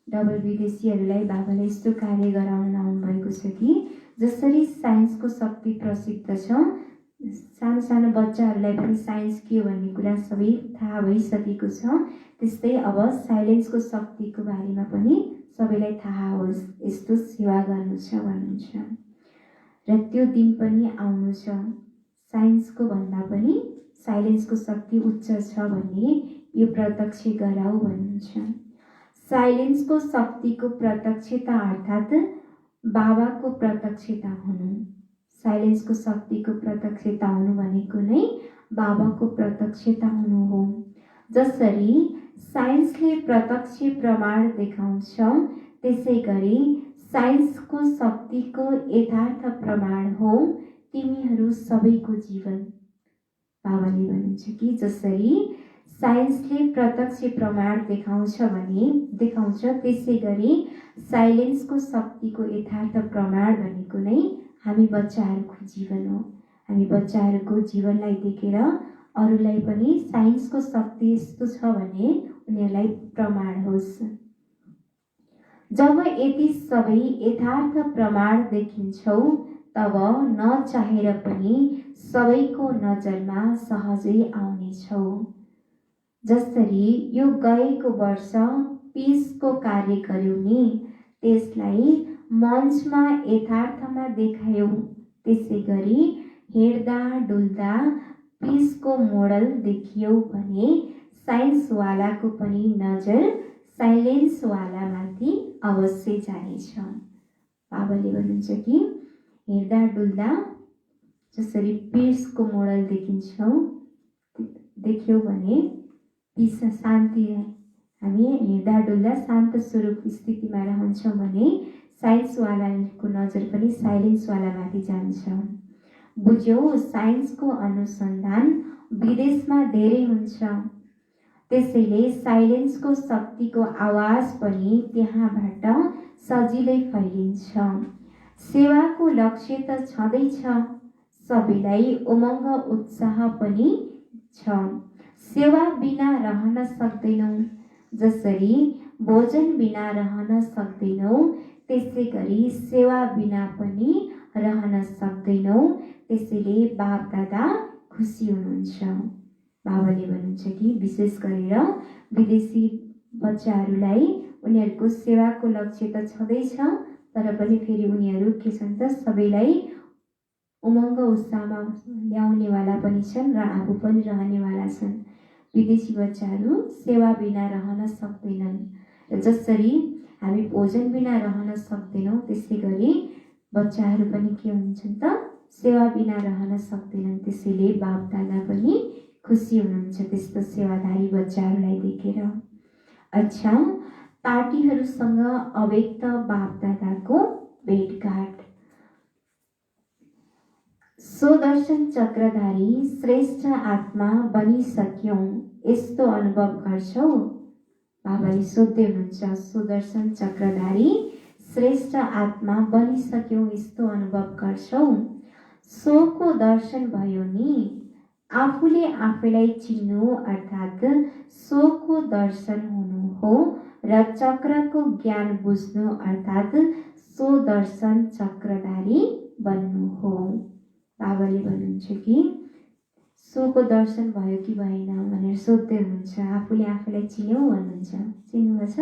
डबल विदेशीहरूलाई बाबाले यस्तो कार्य गराउन आउनु भएको छ कि जसरी साइन्सको शक्ति प्रसिद्ध छ, सानो सानो बच्चाहरूलाई पनि साइन्स के हो भन्ने कुरा सबै थाहा भइसकेको छ, त्यस्तै अब साइलेन्सको शक्तिको बारेमा पनि सबैलाई थाहा होस्, यस्तो सेवा गर्नु छ भन्नुहुन्छ। र त्यो दिन पनि आउनु छ। साइन्सको भन्दा पनि साइलेन्सको शक्ति उच्च छ भन्ने यो प्रत्यक्ष गराऊ भन्नुहुन्छ। साइलेन्सको शक्तिको प्रत्यक्षता अर्थात् बाबाको प्रत्यक्षता हुनु। साइलेन्सको शक्तिको प्रत्यक्षता हुनु भनेको नै बाबाको प्रत्यक्षता हुनु हो। जसरी साइन्सले प्रत्यक्ष प्रमाण देखाउँछ, त्यसै गरी साइन्सको शक्तिको यथार्थ प्रमाण हो तिमीहरू सबैको जीवन। बाबाले भन्नुहुन्छ कि जसरी साइन्सले प्रत्यक्ष प्रमाण देखाउँछ, त्यसै गरी साइलेन्सको शक्तिको यथार्थ प्रमाण भनेको नै हामी बच्चाहरूको जीवन हो। हामी बच्चाहरूको जीवनलाई देखेर अरूलाई पनि साइन्सको शक्ति यस्तो छ भने उनीहरूलाई प्रमाण होस्। जब यति सबै यथार्थ प्रमाण देखिन्छौ, तब नचाहेर पनि सबैको नजरमा सहजै आउनेछौ। जसरी यो गएको वर्ष पिसको कार्य गर्यौ नि, त्यसलाई मञ्चमा यथार्थमा देखायौ, त्यसै गरी हेर्दा डुल्दा पिसको मोडल देखियौ भने साइन्सवालाको पनि नजर साइलेन्सवालामाथि अवश्य जानेछ। बाबाले भन्नुहुन्छ कि हेर्दा डुल्दा जसरी पिसको मोडल देख्यौ भने पिस शान्ति, हामी हेर्दा डुल्दा शान्त स्वरूप स्थितिमा रहन्छौँ भने साइन्सवालाको नजर पनि साइलेन्सवालामाथि जान्छ। बुझ्यौ, साइन्सको अनुसन्धान विदेशमा धेरै हुन्छ, त्यसैले साइलेन्सको शक्तिको आवाज पनि त्यहाँबाट सजिलै फैलिन्छ। सेवाको लक्ष्य त छँदैछ, सबैलाई उमङ्ग उत्साह पनि छ। सेवा बिना रहन सक्दैनौ, जसरी भोजन बिना रहन सक्दैनौ, त्यसै गरी सेवा बिना पनि रहन सक्दैनौ। त्यसैले बाप दादा खुसी हुनुहुन्छ। बाबाले भन्नुहुन्छ कि विशेष गरेर विदेशी बच्चाहरूलाई उनीहरूको सेवाको लक्ष्य त छँदैछ, तर पनि फेरि उनीहरू के छन् त सबैलाई उमङ्ग उत्साहमा ल्याउनेवाला पनि छन् र आफू पनि रहनेवाला छन्। विदेशी बच्चाहरू सेवा बिना रहन सक्दैनन्, र जसरी हामी भोजन बिना रहन सक्दैनौँ, त्यसै गरी बच्चाहरू पनि के हुन्छन् त सेवा बिना रहन सक्दैनन्। त्यसैले बाप दादा पनि खुसी हुनुहुन्छ त्यस्तो सेवाधारी बच्चाहरूलाई देखेर। अच्छा, पार्टीहरूसँग अव्यक्त बाप दादाको भेटघाट। स्वदर्शन चक्रधारी श्रेष्ठ आत्मा बनिसक्यौँ, यस्तो अनुभव गर्छौ? बाबाले सोध्दै हुनुहुन्छ, स्वदर्शन चक्रधारी श्रेष्ठ आत्मा बनिसक्यौँ, यस्तो अनुभव गर्छौ? सोको दर्शन भयो नि, आफूले आफैलाई चिन्नु अर्थात् सोको दर्शन हुनु हो र चक्रको ज्ञान बुझ्नु अर्थात् सुदर्शन चक्रधारी बन्नु हो। बाबाले भन्नुहुन्छ कि सोको दर्शन भयो कि भएन भनेर सोध्दै हुनुहुन्छ। आफूले आफूलाई चिन्यौ भन्नुहुन्छ। चिन्नुभएछ?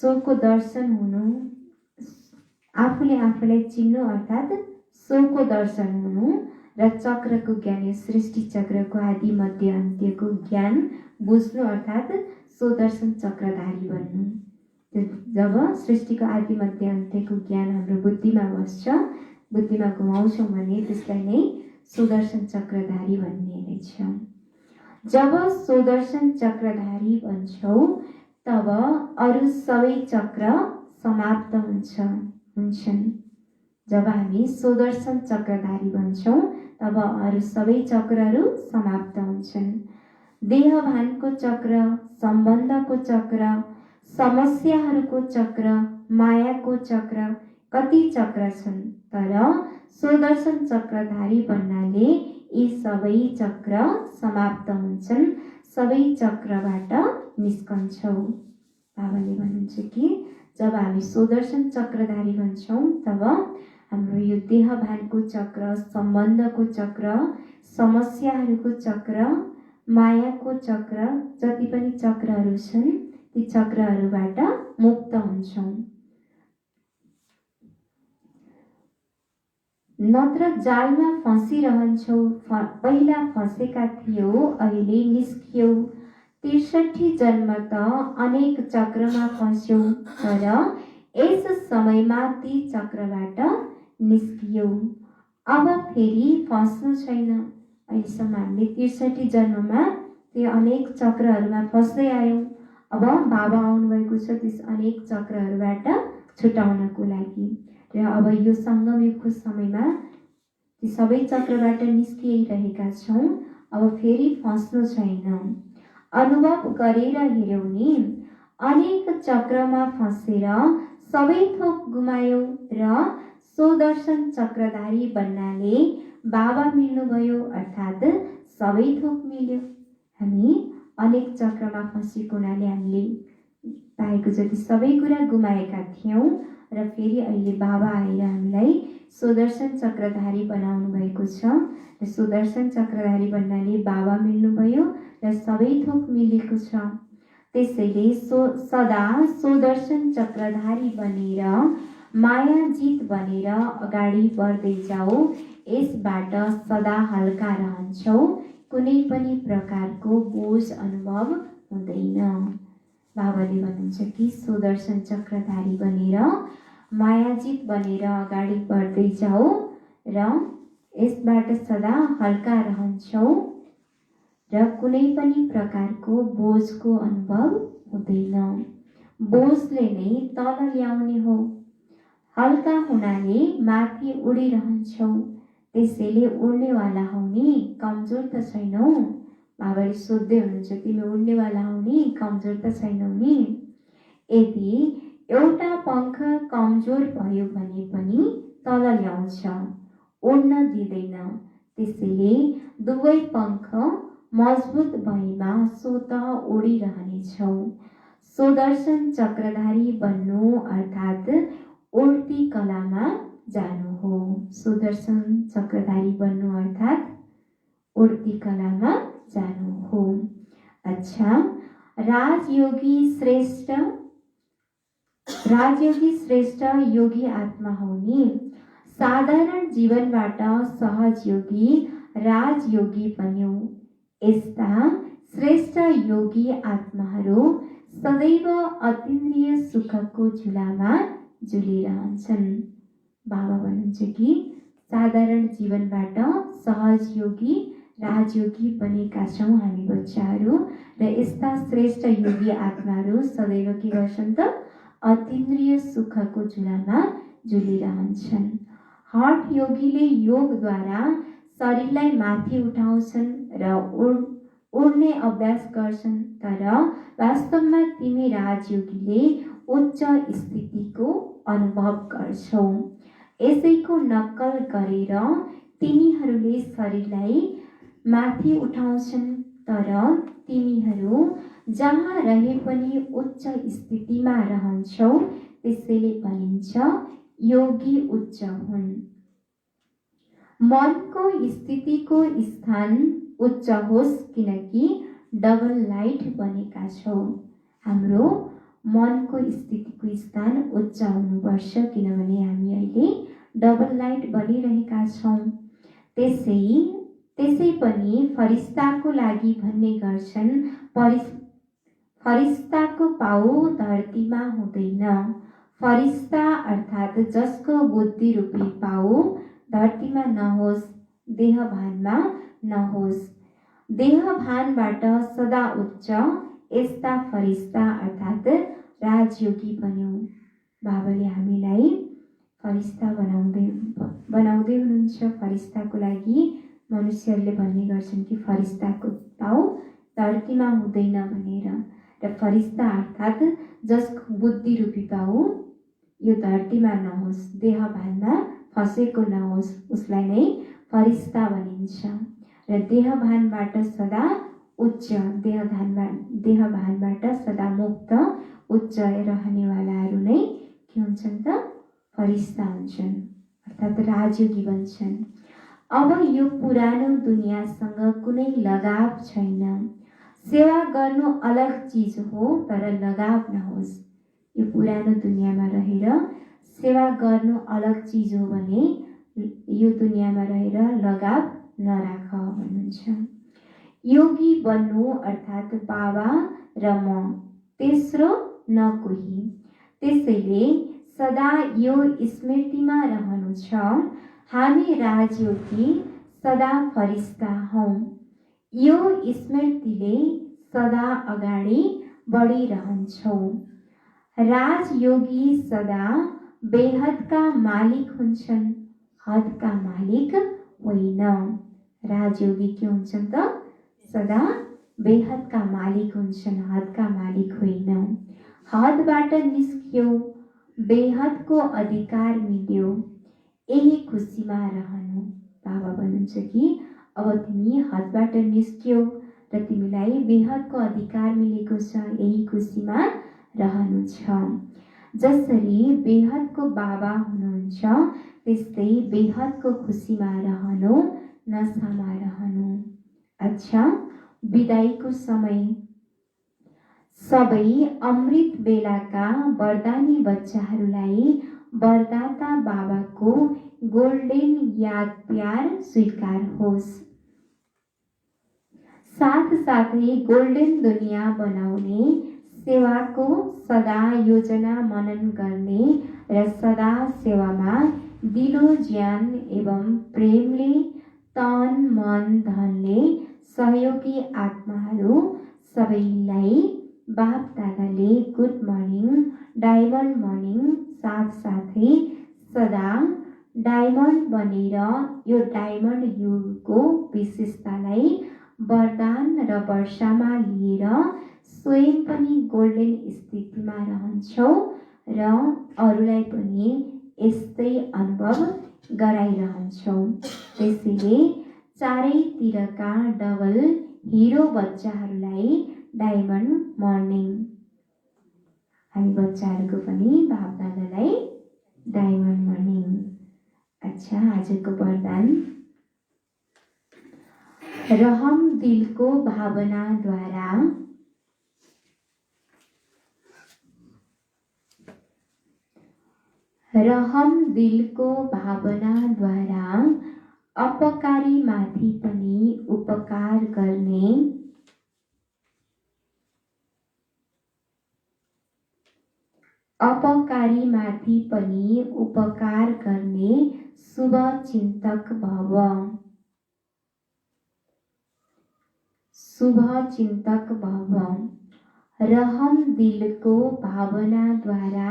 सोको दर्शन हुनु, आफूले आफूलाई चिन्नु अर्थात् सोको दर्शन हुनु र चक्रको ज्ञान, यो सृष्टि चक्रको आदि मध्य अन्त्यको ज्ञान बुझ्नु अर्थात् सुदर्शन चक्रधारी बन्नु। जब सृष्टिको आदि मध्य अन्त्यको ज्ञान हाम्रो बुद्धिमा बस्छ, बुद्धिमा घुमाउँछौँ भने त्यसलाई नै सुदर्शन चक्रधारी भन्ने रहेछ। जब सुदर्शन चक्रधारी बन्छौँ तब अरू सबै चक्र समाप्त हुन्छन्। जब हामी सुदर्शन चक्रधारी बन्छौँ तब अरू सबै चक्रहरू समाप्त हुन्छन्। देहभानको चक्र, सम्बन्धको चक्र, समस्याहरूको चक्र, मायाको चक्र, कति चक्र छन्, तर सुदर्शन चक्रधारी बन्नाले यी सबै चक्र समाप्त हुन्छन्, सबै चक्रबाट निस्कन्छौँ। बाबाले भन्नुहुन्छ कि जब हामी सुदर्शन चक्रधारी बन्छौँ तब हाम्रो यो देहभानको चक्र, सम्बन्धको चक्र, समस्याहरूको चक्र, मायाको चक्र, जति पनि चक्रहरू छन् ती चक्रहरूबाट मुक्त हुन्छौँ। नत्र जालमा फँसिरहन्छौ। पहिला फँसेका थियौ, अहिले निस्कियौ। 63 जन्म त अनेक चक्रमा फँस्यौ, तर यस समयमा ती चक्रबाट निस्कियौ। अब फेरि फँस्नु छैन। अहिलेसम्म हामीले 63 जन्ममा त्यो अनेक चक्रहरूमा फँस्दै आयौँ। अब बाबा आउनुभएको छ त्यस अनेक चक्रहरूबाट छुटाउनको लागि, र अब यो सङ्गम युगको समयमा ती सबै चक्रबाट निस्किरहेका छौँ। अब फेरि फँस्नु छैन। अनुभव गरेर हेर्यौ नि, अनेक चक्रमा फँसेर सबै थोक गुमायौ र सुदर्शन चक्रधारी बन्नाले बाबा मिल्नुभयो अर्थात् सबै थोक मिल्यो। हामी अनेक चक्रमा फँसेको हुनाले हामीले पाएको जति सबै कुरा गुमाएका थियौँ, र फेरि अहिले बाबा आएर हामीलाई सुदर्शन चक्रधारी बनाउनु भएको छ, र सुदर्शन चक्रधारी बन्नाले बाबा मिल्नुभयो र सबै थोक मिलेको छ। त्यसैले सदा सुदर्शन चक्रधारी बनेर मायाजित बनेर अगाडि बढ्दै जाऊ। यसबाट सदा हल्का रहन्छौ, कुनै पनि प्रकारको बोझ अनुभव हुँदैन। बाबाले भन्नुहुन्छ कि सुदर्शन चक्रधारी बनेर मायाजित बनेर अगाडि बढ्दै जाऊ र यसबाट सदा हल्का रहन्छौ र कुनै पनि प्रकारको बोझको अनुभव हुँदैन। बोझले नै तल ल्याउने हो। हल्का हुनाले माथि उडिरहन्छौ, त्यसैले उड्नेवाला हौ नि, कमजोर त छैनौ। बाबाले सोध्दै हुनुहुन्छ, तिमी उड्नेवाला हौ नि, कमजोर त छैनौ नि। यदि एउटा पङ्ख कमजोर भयो भने पनि तल ल्याउँछ, उड्न दिँदैन। त्यसैले दुवै पङ्ख मजबुत भएमा स्वत उडिरहनेछौ। सुदर्शन चक्रधारी बन्नु अर्थात् उड्ती कलामा जानु हो। सुदर्शन चक्रधारी बन्नु अर्थात् उड्ती कलामा जानु हो। अच्छा, राजयोगी श्रेष्ठ योगी आत्मा हो नि। साधारण जीवनबाट सहज योगी, राजयोगी बन्यौ। यस्ता श्रेष्ठ योगी आत्माहरू सदैव अतीन्द्रिय सुखको झुलामा झुलिरहन्छन्। बाबा भन्नुहुन्छ कि साधारण जीवनबाट सहज योगी, राजयोगी बनेका छौँ हामी बच्चाहरू, र यस्ता श्रेष्ठ योगी आत्माहरू सदैव के गर्छन् त अतीन्द्रिय सुखको झुलामा झुलिरहन्छन्। हठ योगीले योगद्वारा शरीरलाई माथि उठाउँछन् र उड्ने अभ्यास गर्छन्, तर वास्तवमा तिमी राजयोगीले उच्च स्थितिको अनुभव गर्छौ। यसैको नक्कल गरेर तिनीहरूले शरीरलाई माथि उठाउँछन्, तर तिमीहरू जहाँ रहे पनि उच्च स्थितिमा रहन्छौ त्यसैले भनिन्छ योगी उच्च हुन्। मनको स्थितिको स्थान उच्च होस् किनकि डबल लाइट बनेका छौ। हाम्रो मनको स्थितिको स्थान उच्च हुनुपर्छ किनभने हामी अहिले डबल लाइट बनिरहेका छौँ। त्यसै पनि फरिस्ताको लागि भन्ने गर्छन् फरिस्ताको पाउ धरतीमा हुँदैन। फरिस्ता अर्थात् जसको बुद्धि रूपी पाउ धरतीमा नहोस्, देहभानमा नहोस्। देहभानबाट सदा उच्च यस्ता फरिस्ता अर्थात् राजयोगी बन्यौँ। बाबाले हामीलाई फरिस्ता बनाउँदै हुनुहुन्छ। फरिस्ताको लागि मनुष्यहरूले भन्ने गर्छन् कि फरिस्ताको पाउ धरतीमा हुँदैन भनेर। र फरिस्ता अर्थात् जसको बुद्धि रूपी पाउ यो धरतीमा नहोस्, देहभानमा फसेको नहोस्, उसलाई नै फरिस्ता भनिन्छ। र देहभानबाट सदा उच्च, देहभानबाट सदा मुक्त उच्च रहनेवालाहरू नै के हुन्छन् त? फरिस्ता हुन्छन् अर्थात् राजयोगी बन्छन्। अब यो पुरानो दुनियाँसँग कुनै लगाव छैन। सेवा गर्नु अलग चिज हो तर लगाव नहोस्। यो पुरानो दुनियाँमा रहेर सेवा गर्नु अलग चिज हो भने यो दुनियाँमा रहेर लगाव नराख भन्नुहुन्छ। योगी बन्नु अर्थात् बाबा र म, तेस्रो न कोही। त्यसैले सदा यो स्मृतिमा रहनु छ, हामी राजयोगी सदा फरिस्ता हौँ। यो स्मृतिले सदा अगाडि बढिरहन्छौ। राजयोगी सदा बेहदका मालिक हुन्छन्, हदका मालिक होइन। राजयोगी के हुन्छन् त? सदा बेहदका मालिक हुन्छन्, हदका मालिक होइन। हदबाट निस्क्यौ, बेहदको अधिकार मिल्यो, यही खुसीमा रहनु। बाबा भन्नुहुन्छ कि अब तिमी हदबाट निस्क्यौ र तिमीलाई बेहदको अधिकार मिलेको छ, यही खुसीमा रहनु छ। जसरी बेहदको बाबा हुनुहुन्छ त्यस्तै बेहदको खुसीमा रहनु, नशामा रहनु। अच्छा, बिदाईको समय सबै अमृत बेलाका वरदानी बच्चाहरूलाई वरदाता बाबाको गोल्डन याद प्यार स्वीकार होस्। साथसाथै गोल्डन दुनियाँ बनाउने सेवाको सदा योजना मनन गर्ने र सदा सेवामा दिलो ज्यान एवं प्रेमले तन मन धनले सहयोगी आत्माहरू सबैलाई बाप दादाले गुड मर्निङ, डायमन्ड मर्निङ, साथसाथै सदा डायमन्ड बनेर यो डायमन्ड युगको विशेषतालाई वरदान र वर्षामा लिएर स्वयं पनि गोल्डन स्थितिमा रहन्छौ र अरूलाई पनि यस्तै अनुभव गराइरहन्छौ। त्यसैले चारैतिरका डबल हिरो बच्चाहरूलाई डायमन्ड मर्निङ। हामी बच्चाहरूको पनि बाप दादालाई डायमन्ड मर्निङ। अच्छा, आजको वरदान रहम दिलको भावनाद्वारा अपकारी माथि पनि उपकार गर्ने शुभ चिन्तक भव। रहम दिलको भावनाद्वारा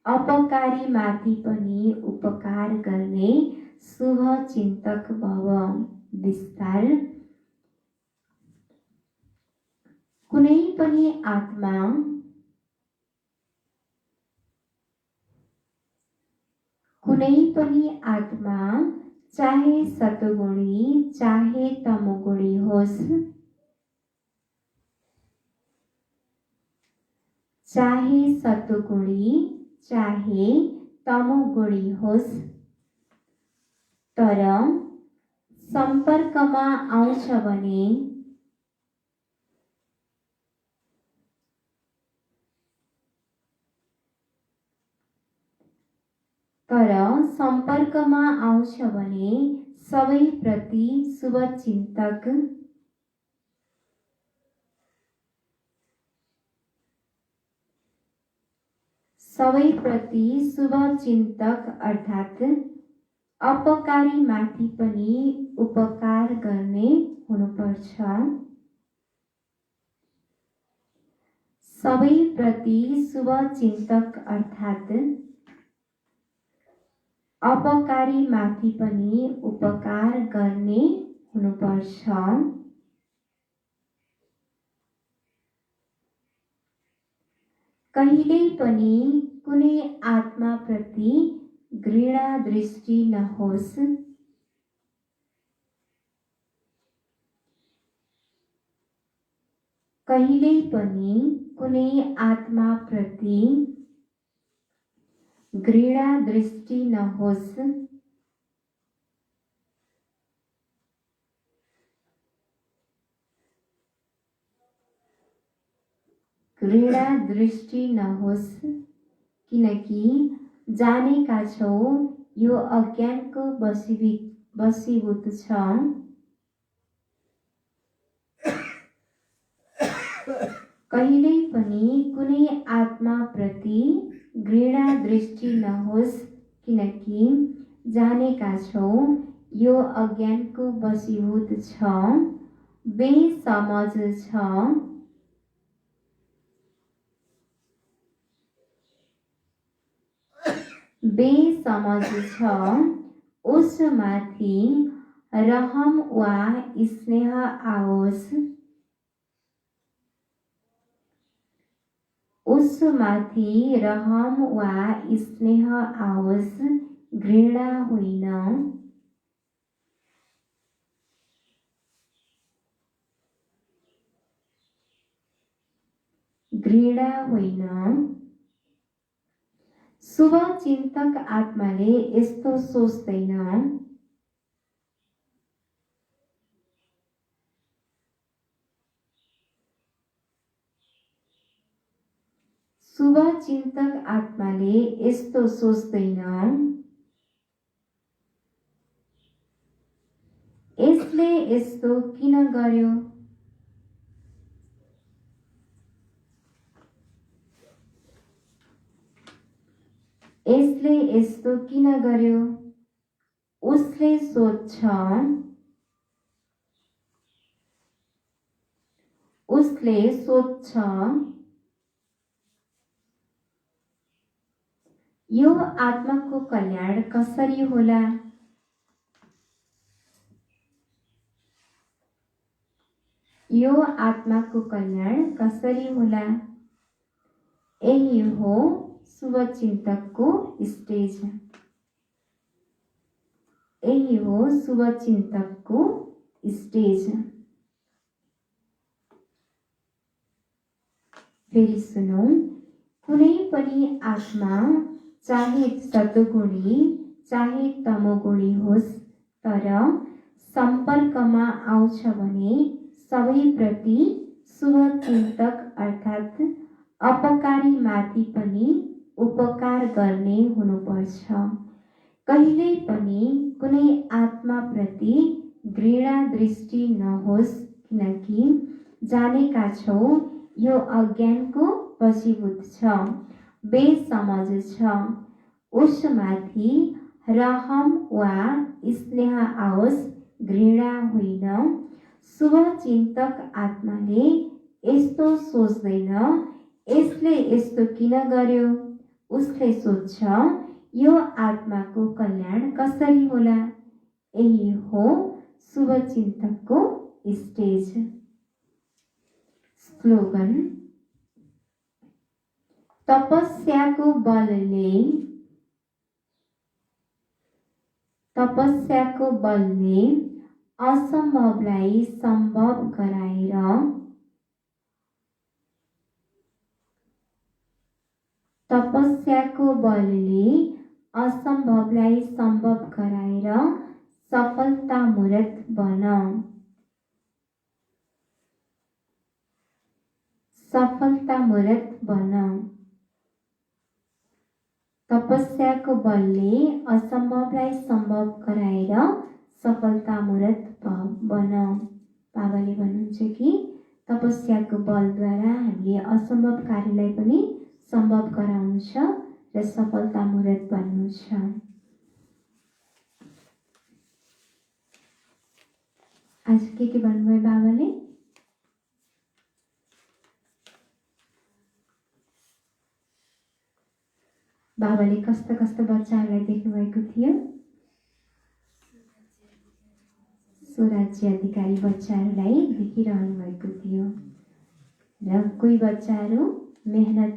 अपकारी माथि पनि उपकार गर्ने शुभ चिन्तक भव। विस्तार। कुनै पनि आत्मा चाहे सतगुणी चाहे तमोगुणी होस्, चाहे सत्वगुणी चाहे तमोगुणी होस्, तर सम्पर्कमा आउँछ भने सबैप्रति शुभचिन्तक अर्थात् अपकारी माथि पनि उपकार गर्ने हुनुपर्छ। सबैप्रति शुभचिन्तक अर्थात् अपकारी माथि पनि उपकार गर्ने हुनुपर्छ। कहिल्यै पनि कुनै आत्माप्रति घृणा दृष्टि नहोस्। कहिल्यै पनि कुनै आत्माप्रति घृणा दृष्टि नहोस्। घृणा दृष्टि नहोस्, किनकि जानेका छौ यो अज्ञानको बसीभूत छ। कहिल्यै पनि कुनै आत्माप्रति घृणा दृष्टि नहोस्, किनकि जानेका छौ यो अज्ञानको बसीभूत छ, बेसमझ छ। बेसमझ छ, उसमाथि रहम वा स्नेह आओस्। उसमाथि रहम वा स्नेह आओस्, घृणा होइन। घृणा होइन। शुभचिन्तक आत्माले यस्तो सोच्दैन। शुभचिन्तक आत्माले यस्तो सोच्दैन, यसले यस्तो किन गर्यो? यसले यस्तो किन गर्यो? उसले सोच्छ। उसले सोच्छ, यो आत्माको कल्याण कसरी होला? यो आत्माको कल्याण कसरी होला? यही हो शुभचिन्तकको स्टेज। यही हो शुभचिन्तकको स्टेज। फेरि सुनौ, कुनै पनि आत्मा चाहे सत्वगुणी चाहे तमोगुणी होस्, तर सम्पर्कमा आउँछ भने सबैप्रति शुभचिन्तक अर्थात् अपकारी माथि पनि उपकार गर्ने हुनुपर्छ। कहिल्यै पनि कुनै आत्माप्रति घृणा दृष्टि नहोस्, किनकि जानेका छौ यो अज्ञानको वशीभूत छ, बेसमझ छ। उसमाथि रहम वा स्नेह आओस्, घृणा होइन। शुभचिन्तक आत्माले यस्तो सोच्दैन, यसले यस्तो किन गर्यो? उसले सोच्छ, यो आत्माको कल्याण कसरी होला? यही हो शुभचिन्तकको स्टेज। स्लोगन, तपस्याको बलले असम्भवलाई सम्भव गराएर तपस्याको बलले असम्भवलाई सम्भव गराएर सफलतामूर्त बन। सफलतामूर्त बन। तपस्याको बलले असम्भवलाई सम्भव गराएर सफलतामूर्त बन। बाबाले भन्नुहुन्छ कि तपस्याको बलद्वारा हामीले असम्भव कार्यलाई पनि सम्भव गराउनु छ र सफलतामूर्त बन्नु छ। आज के भन्नुभयो बाबाले? बाबाले कस्ता कस्ता बच्चाहरूलाई देख्नुभएको थियो? स्वराज्य अधिकारी बच्चाहरूलाई देखिरहनु भएको थियो र कोही बच्चाहरू मेहनत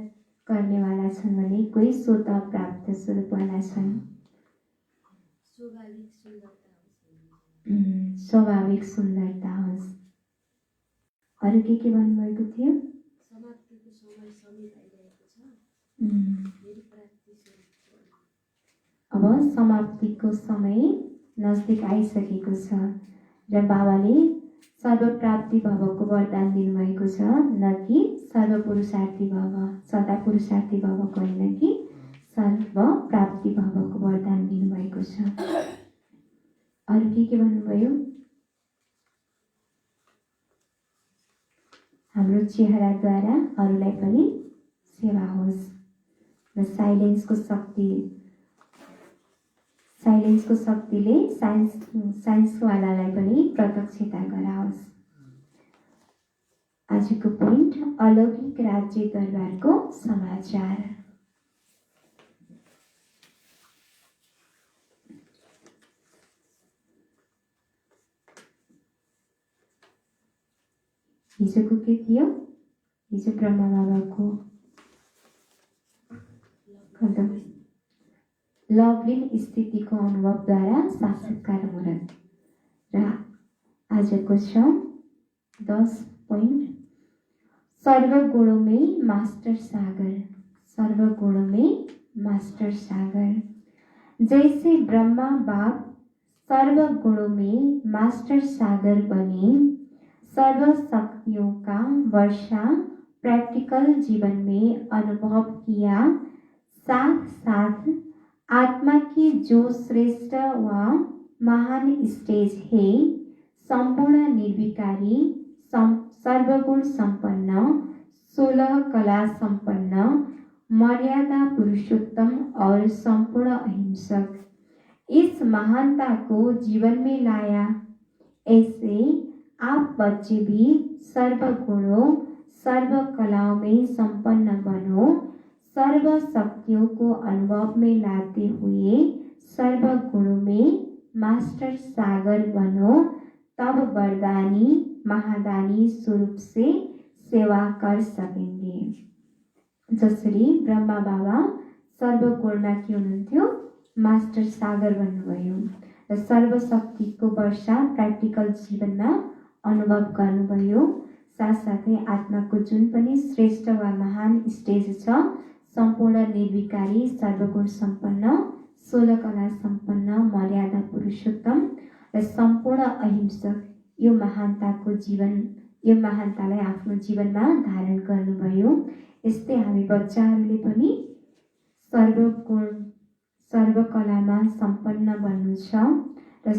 गर्नेवाला छन् भने कोही स्वत प्राप्त स्वरूपवाला छन्। स्वाभाविक सुन्दरता होस्। अरू के भन्नुभएको थियो? अब समाप्तिको समय नजदिक आइसकेको छ र बाबाले सर्वप्राप्ति भवको वरदान दिनुभएको छ, न कि सर्वपुरुषार्थी भव, सदा पुरुषार्थी भवको होइन कि सर्वप्राप्ति भवको वरदान दिनुभएको छ। अरू के भन्नुभयो? हाम्रो चेहराद्वारा अरूलाई पनि सेवा होस् र साइलेन्सको शक्तिले साइन्सवालालाई पनि प्रत्यक्षता गराओस्। आजको पोइन्ट अलौकिक राज्य दरबारको समाचार। हिजोको के थियो? हिजो ब्रह्मा बाबाको लवलीन स्थितिको अनुभवद्वारा साक्षात्कार मुहूर्त र आजको छ 10 पोइन्ट सर्वगुणों में मास्टर सागर। सर्वगुणों में मास्टर सागर। जैसे ब्रह्मा बाप सर्वगुणों में मास्टर सागर बने, सर्व शक्तियों का वर्षा प्रैक्टिकल जीवन में अनुभव किया, साथ साथ आत्मा की जो श्रेष्ठ व महान स्टेज है, संपूर्ण निर्विकारी, सर्वगुण संपन्न, 16 कला संपन्न, मर्यादा पुरुषोत्तम और संपूर्ण अहिंसक, इस महानता को जीवन में लाया। ऐसे आप बच्चे भी सर्वगुणों सर्व कलाओं में संपन्न बनो, सर्व शक्तियों को अनुभव में लाते हुए सर्वगुणों में मास्टर सागर बनो, तब वरदानी महादानी स्वरूप से सेवा कर सकेंगे। जसरी ब्रह्मा बाबा सर्वगुणमा के हुनुहुन्थ्यो? मास्टर सागर बन्नुभयो र सर्वशक्तिको वर्षा प्र्याक्टिकल जीवनमा अनुभव गर्नुभयो। साथसाथै आत्माको जुन पनि श्रेष्ठ वा महान स्टेज छ, सम्पूर्ण निर्विकारी, सर्वगुण सम्पन्न, 16 कला सम्पन्न, मर्यादा पुरुषोत्तम र सम्पूर्ण अहिंसक, यो महानतालाई आफ्नो जीवनमा धारण गर्नुभयो। यस्तै हामी बच्चाहरूले पनि सर्वगुण सर्वकलामा सम्पन्न बन्नु छ र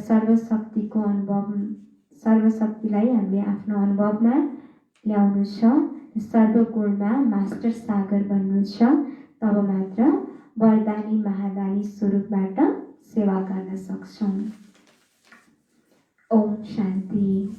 सर्वशक्तिलाई हामीले आफ्नो अनुभवमा ल्याउनु छ, सर्वगुणमा मास्टर सागर बन्नु छ, तब मात्र वरदानी महादानी स्वरूपबाट सेवा गर्न सक्छौँ। ओम शान्ति।